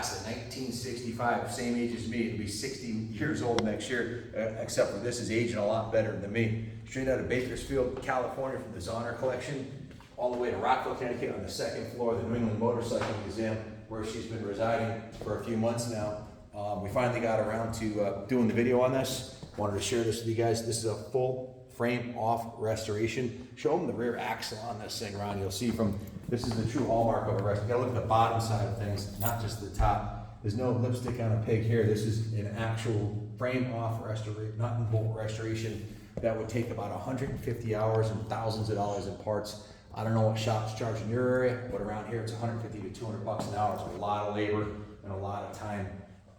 class of 1965, same age as me. It'll be 60 years old next year, except for this is aging a lot better than me. Straight out of Bakersfield, California, from the Zonner collection, all the way to Rockville, Connecticut, on the second floor of the New England Motorcycle Museum, where she's been residing for a few months now. We finally got around to doing the video on this. Wanted to share this with you guys. This is a full frame off restoration. Show them the rear axle on this thing, Ron. You'll see this is the true hallmark of a restoration. You gotta look at the bottom side of things, not just the top. There's no lipstick on a pig here. This is an actual frame off restoration, nut and bolt restoration that would take about 150 hours and thousands of dollars in parts. I don't know what shops charge in your area, but around here it's 150 to 200 bucks an hour. It's a lot of labor and a lot of time.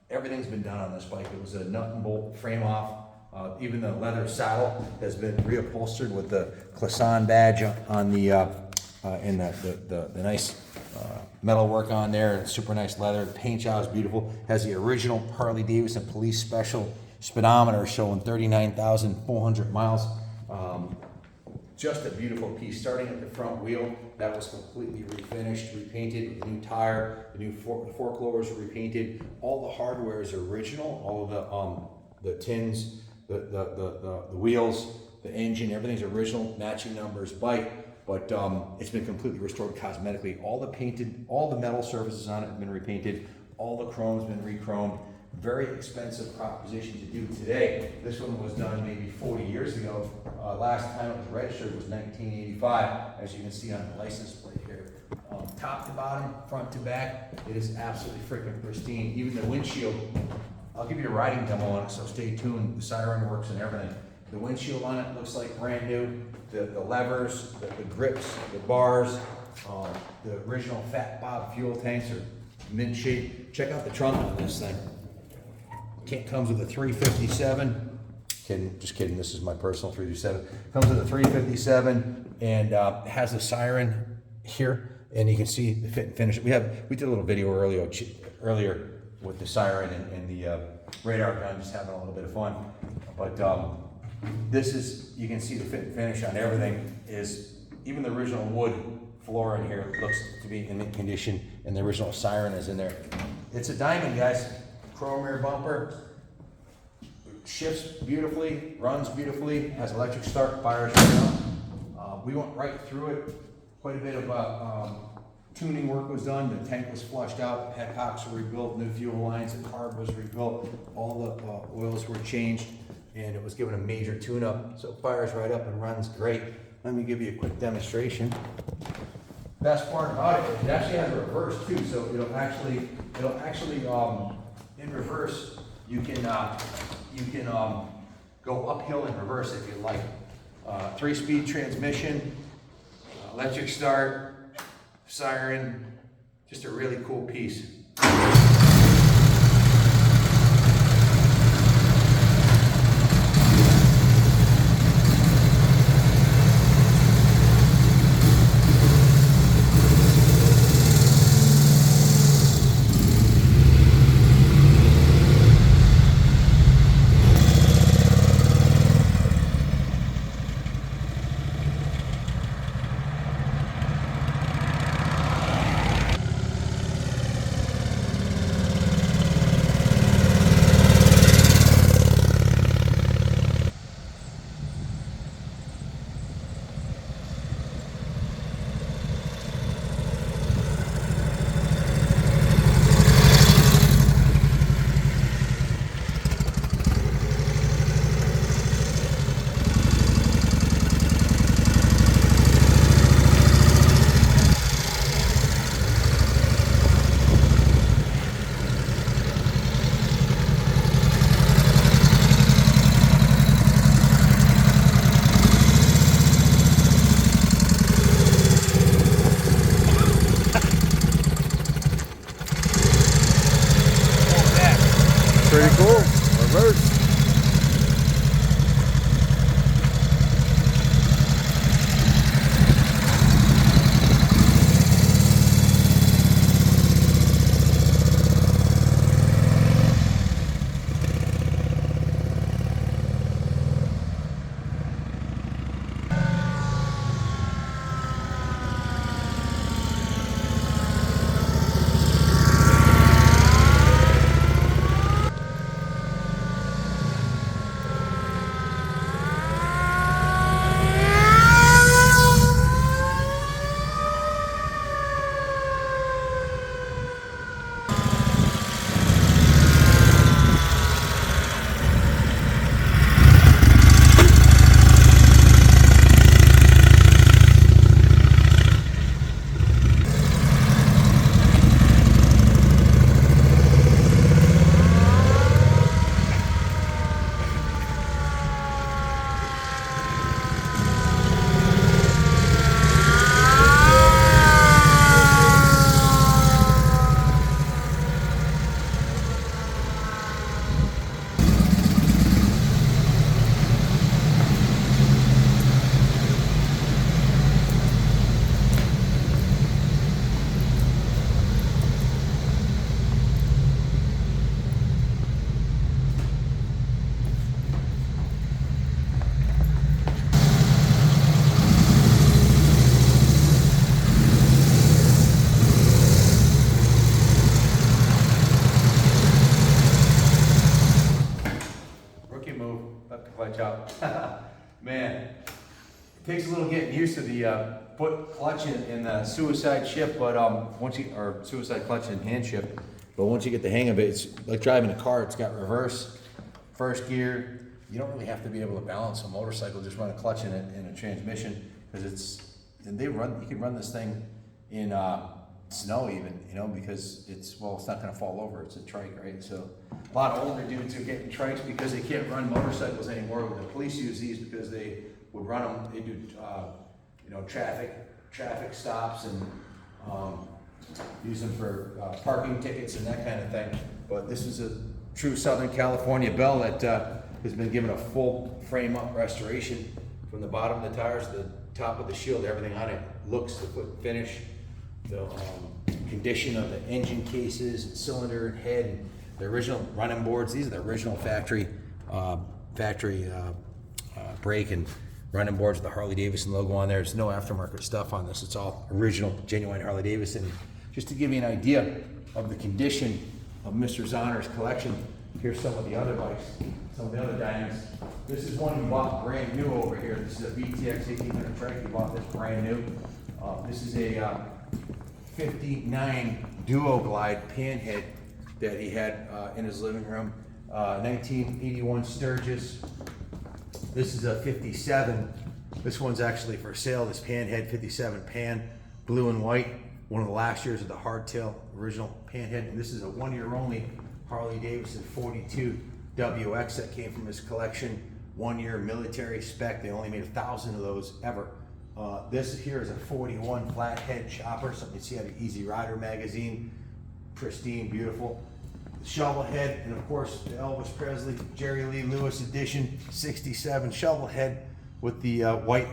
Everything's been done on this bike. It was a nut and bolt frame off. Even the leather saddle has been reupholstered with the Classon badge on the and the nice metal work on there. Super nice leather. The paint job is beautiful. Has the original Harley Davidson police special speedometer showing 39,400 miles. Just a beautiful piece. Starting at the front wheel, that was completely refinished, repainted with a new tire. The new fork lowers were repainted. All the hardware is original. All of the tins, the wheels, the engine, everything's original, matching numbers bike, but it's been completely restored cosmetically. All the metal surfaces on it have been repainted. All the chrome's been re-chromed. Very expensive proposition to do today. This one was done maybe 40 years ago. Last time it was registered was 1985, as you can see on the license plate here. Top to bottom, front to back, it is absolutely freaking pristine. Even the windshield, I'll give you a riding demo on it, so stay tuned. The siren works and everything. The windshield on it looks like brand new. The levers, the grips, the bars, the original Fat Bob fuel tanks are mint shape. Check out the trunk on this thing. It comes with a 357. Just kidding, this is my personal 357. Comes with a 357 and has a siren here, and you can see the fit and finish. We did a little video earlier with the siren and the radar gun, just having a little bit of fun. But this is, you can see the fit and finish on everything. Is even the original wood floor in here looks to be in mint condition, and the original siren is in there. It's a diamond, guys. Chrome rear bumper, shifts beautifully, runs beautifully, has electric start, fires right up. We went right through it. Quite a bit of tuning work was done. The tank was flushed out, the headcocks were rebuilt, new fuel lines, the carb was rebuilt, all the oils were changed, and it was given a major tune-up. So it fires right up and runs great. Let me give you a quick demonstration. Best part about it actually has a reverse too, so it'll actually in reverse, you can go uphill in reverse if you like. 3-speed transmission, electric start, siren, just a really cool piece. Pretty cool. Reverse. Man, it takes a little getting used to the foot clutch in the suicide shift, but or suicide clutch and hand shift. But once you get the hang of it, it's like driving a car. It's got reverse, first gear. You don't really have to be able to balance a motorcycle. Just run a clutch in a transmission, because you can run this thing in snow even, because it's not going to fall over. It's a trike, right? So a lot of older dudes are getting trikes because they can't run motorcycles anymore. The police use these because they would run them. They do, traffic stops and use them for parking tickets and that kind of thing. But this is a true Southern California bell that has been given a full frame up restoration from the bottom of the tires to the top of the shield. Everything on it looks the foot finish, the condition of the engine cases, cylinder and head, and the original running boards. These are the original factory brake and running boards with the Harley Davidson logo on there. There's no aftermarket stuff on this. It's all original, genuine Harley Davidson. Just to give you an idea of the condition of Mr. Zahner's collection, here's some of the other bikes, some of the other diamonds. This is one he bought brand new over here. This is a VTX 1800 trike. He bought this brand new. This is a 59 Duo Glide panhead that he had in his living room. 1981 Sturgis. This is a 57. This one's actually for sale. This panhead, 57 pan, blue and white. One of the last years of the hardtail original panhead. And this is a 1 year only Harley Davidson 42 WX that came from his collection. 1 year military spec. They only made 1,000 of those ever. This here is a 41 flathead chopper, something you see out of Easy Rider magazine. Pristine, beautiful. The shovel head, and of course the Elvis Presley, Jerry Lee Lewis edition 67 shovel head with the white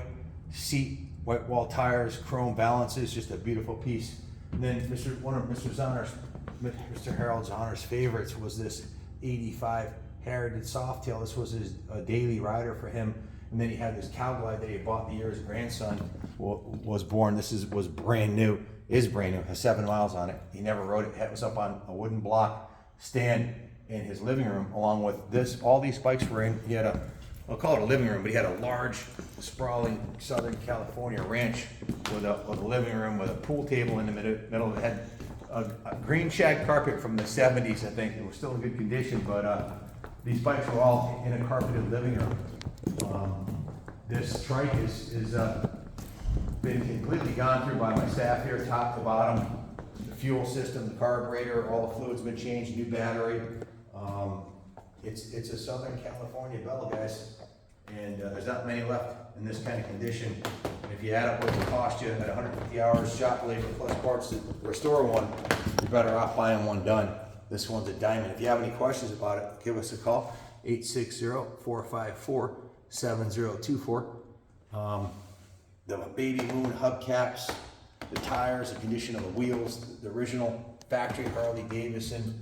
seat, white wall tires, chrome balances, just a beautiful piece. And then one of Mr. Harold Zahner's favorites was this 85 Heritage Softail. This was his daily rider for him. And then he had this Cow Glide that he bought the year his grandson was born. This was brand new, has 7 miles on it. He never rode it. It was up on a wooden block stand in his living room, along with this. All these bikes were in. He had I'll call it a living room, but he had a large, sprawling Southern California ranch with a living room with a pool table in the middle. It had a green shag carpet from the 70s, I think. It was still in good condition, but these bikes were all in a carpeted living room. This trike is been completely gone through by my staff here, top to bottom. The fuel system, the carburetor, all the fluids been changed, new battery. It's a Southern California bell, guys, and there's not many left in this kind of condition. And if you add up what it cost you at 150 hours shop labor plus parts to restore one, you're better off buying one done. This one's a diamond. If you have any questions about it, give us a call, 860-454-7024. The baby moon hubcaps, the tires, the condition of the wheels, the original factory Harley Davidson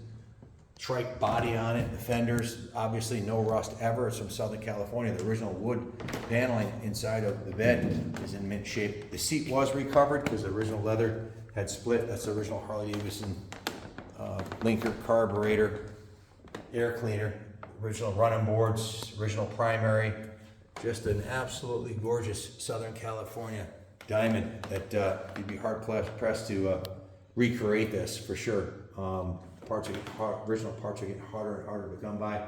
trike body on it, the fenders, obviously no rust ever. It's from Southern California. The original wood paneling inside of the bed is in mint shape. The seat was recovered because the original leather had split. That's the original Harley Davidson linker, carburetor, air cleaner, original running boards, original primary. Just an absolutely gorgeous Southern California diamond that you'd be hard pressed to recreate this for sure. Original parts are getting harder and harder to come by,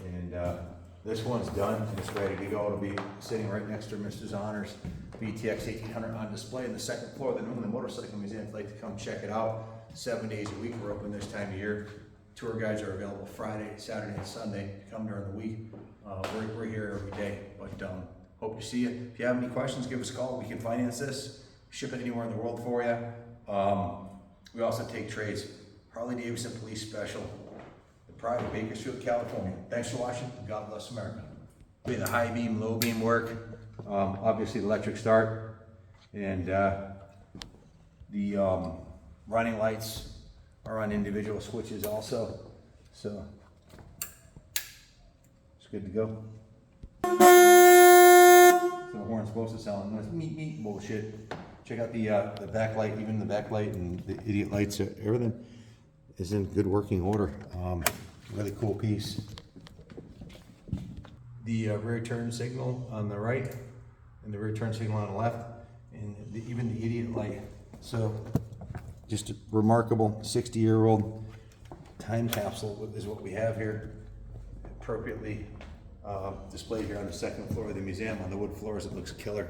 and this one's done and it's ready to go. It'll be sitting right next to Mr. Zahner's VTX 1800 on display in the second floor of the New Motorcycle Museum. If you'd like to come check it out, 7 days a week. We're open this time of year. Tour guides are available Friday, Saturday, and Sunday. Come during the week. We're here every day, but hope to see you. If you have any questions, give us a call. We can finance this, ship it anywhere in the world for you. We also take trades. Harley Davidson Police Special, the pride of Bakersfield, California. Thanks for watching. God bless America. The high beam, low beam work, obviously electric start, and the running lights are on individual switches also. So it's good to go. So the horn's supposed to sound nice. Meat bullshit. Check out the backlight, even the backlight and the idiot lights. Everything is in good working order. Really cool piece. the rear turn signal on the right and the rear turn signal on the left, and even the idiot light. So just a remarkable 60-year-old time capsule is what we have here, appropriately displayed here on the second floor of the museum. On the wood floors, it looks killer.